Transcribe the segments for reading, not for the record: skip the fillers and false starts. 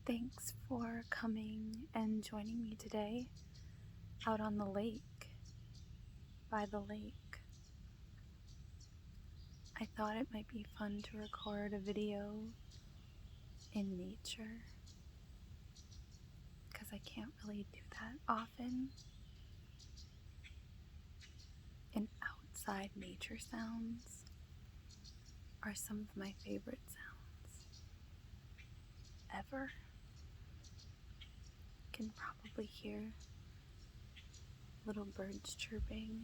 Thanks for coming and joining me today out on the lake, by the lake. I thought it might be fun to record a video in nature because I can't really do that often. And outside nature sounds are some of my favorite sounds ever. You can probably hear little birds chirping,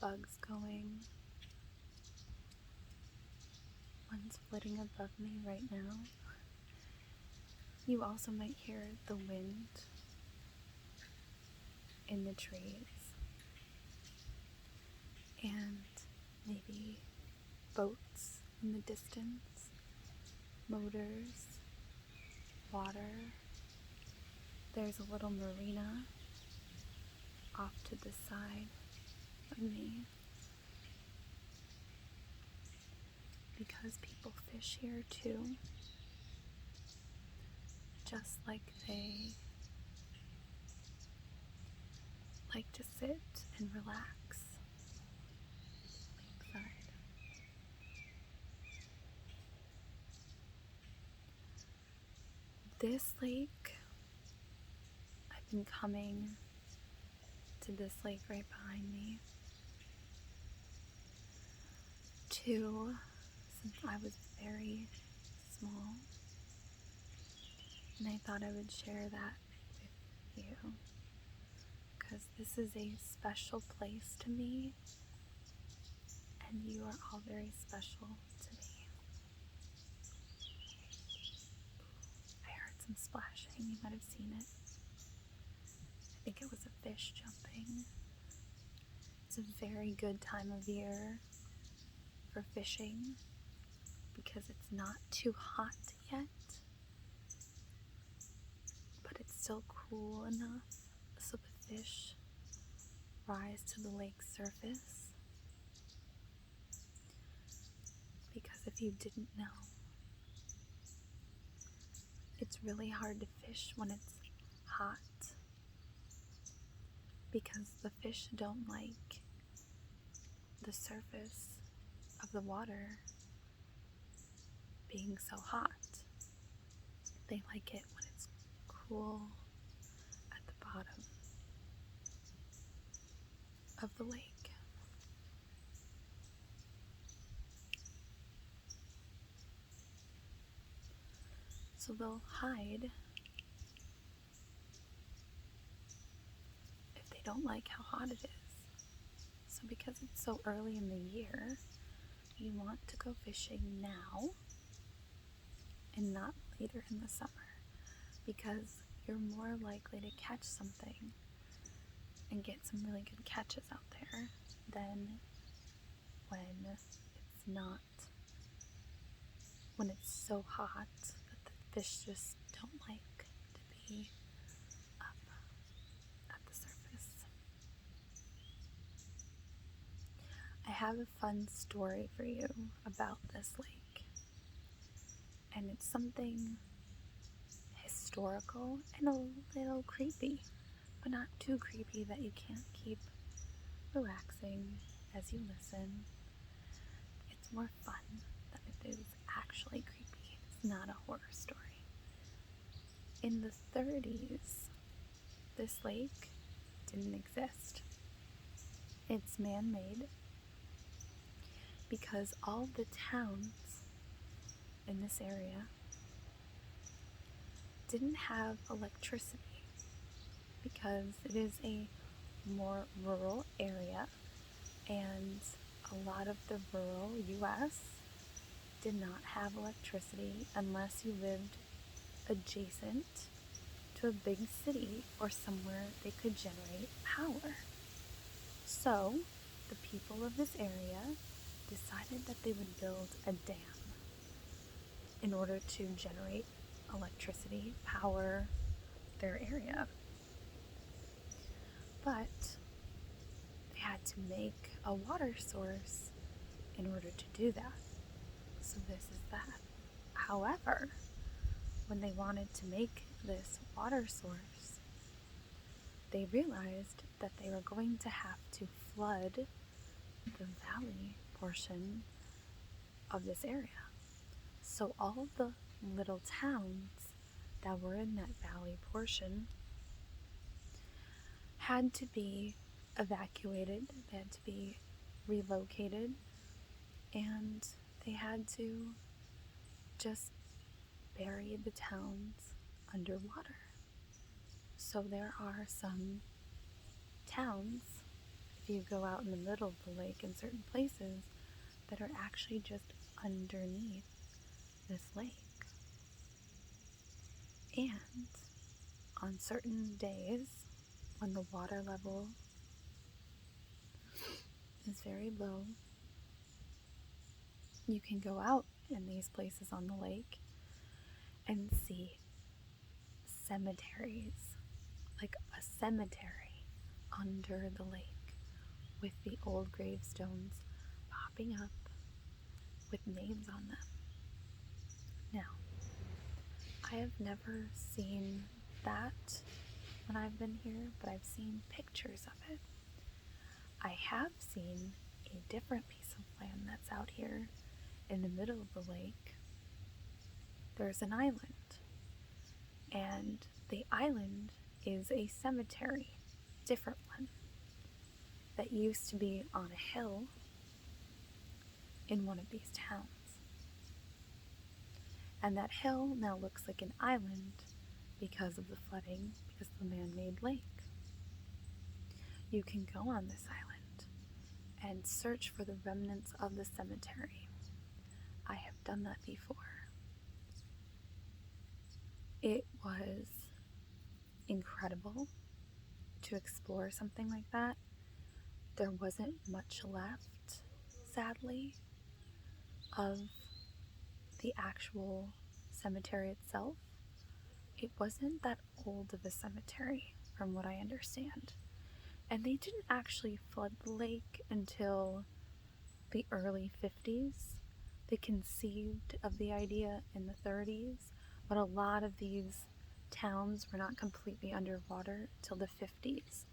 bugs going. One's flitting above me right now. You also might hear the wind in the trees and maybe boats in the distance, motors, water. There's a little marina off to the side of me because people fish here too, just like they like to sit and relax lakeside. This lake, I've been coming to this lake right behind me since I was very small, and I thought I would share that with you because this is a special place to me and you are all very special to me. I heard some splashing, you might have seen it. I think it was a fish jumping. It's a very good time of year for fishing because it's not too hot yet, but it's still cool enough so the fish rise to the lake's surface. Because if you didn't know, it's really hard to fish when it's hot because the fish don't like the surface of the water being so hot. They like it when it's cool at the bottom of the lake. So they'll hide if they don't like how hot it is. So because it's so early in the year, you want to go fishing now and not later in the summer because you're more likely to catch something and get some really good catches out there than when it's so hot that the fish just don't like to be up at the surface. I have a fun story for you about this lake, and it's something historical and a little creepy, but not too creepy that you can't keep relaxing as you listen. It's more fun than it is actually creepy. It's not a horror story. In the 30s, this lake didn't exist. It's man-made because all the towns in this area didn't have electricity because it is a more rural area, and a lot of the rural US did not have electricity unless you lived adjacent to a big city or somewhere they could generate power. So the people of this area decided that they would build a dam in order to generate electricity, power their area. But they had to make a water source in order to do that. So this is that. However, when they wanted to make this water source, they realized that they were going to have to flood the valley portion of this area. So all of the little towns that were in that valley portion had to be evacuated, they had to be relocated, and they had to just bury the towns underwater. So there are some towns, if you go out in the middle of the lake in certain places, that are actually just underneath this lake. And on certain days, when the water level is very low, you can go out in these places on the lake and see cemeteries, like a cemetery under the lake with the old gravestones popping up with names on them. Now, I have never seen that when I've been here, but I've seen pictures of it. I have seen a different piece of land that's out here in the middle of the lake. There's an island, and the island is a cemetery, different one, that used to be on a hill in one of these towns. And that hill now looks like an island because of the flooding, because of the man-made lake. You can go on this island and search for the remnants of the cemetery. I have done that before. It was incredible to explore something like that. There wasn't much left, sadly, of the actual cemetery itself. It wasn't that old of a cemetery, from what I understand. And they didn't actually flood the lake until the early 50s. They conceived of the idea in the 30s, but a lot of these towns were not completely underwater till the 50s.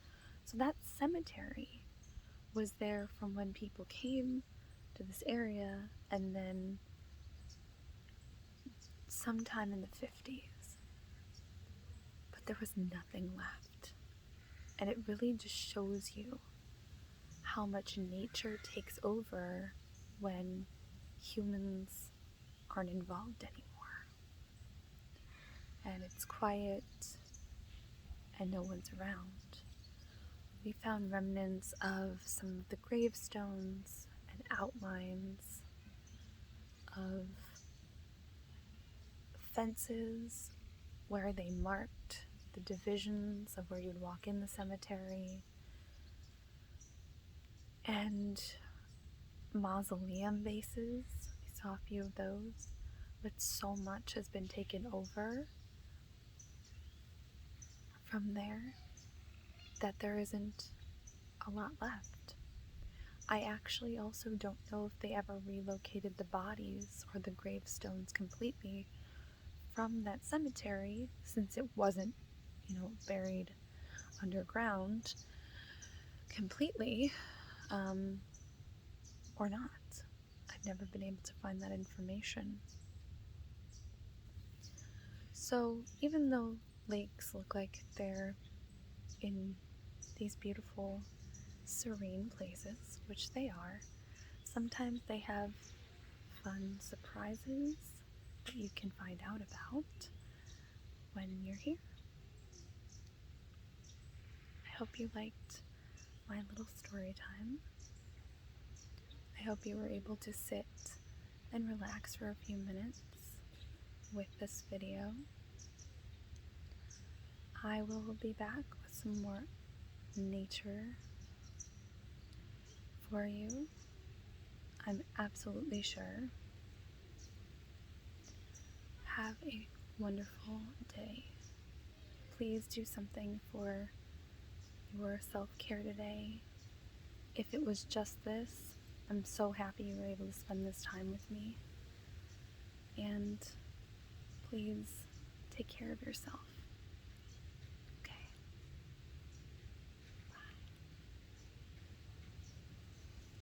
So that cemetery was there from when people came to this area, and then sometime in the 50s. But there was nothing left. And it really just shows you how much nature takes over when humans aren't involved anymore. And it's quiet and no one's around. We found remnants of some of the gravestones and outlines of fences where they marked the divisions of where you'd walk in the cemetery, and mausoleum bases. We saw a few of those, but so much has been taken over from there that there isn't a lot left. I actually also don't know if they ever relocated the bodies or the gravestones completely from that cemetery, since it wasn't, buried underground completely, or not. I've never been able to find that information. So even though lakes look like they're in these beautiful, serene places, which they are, sometimes they have fun surprises that you can find out about when you're here. I hope you liked my little story time. I hope you were able to sit and relax for a few minutes with this video. I will be back with some more nature for you, I'm absolutely sure. Have a wonderful day. Please do something for your self-care today. If it was just this, I'm so happy you were able to spend this time with me. And please take care of yourself.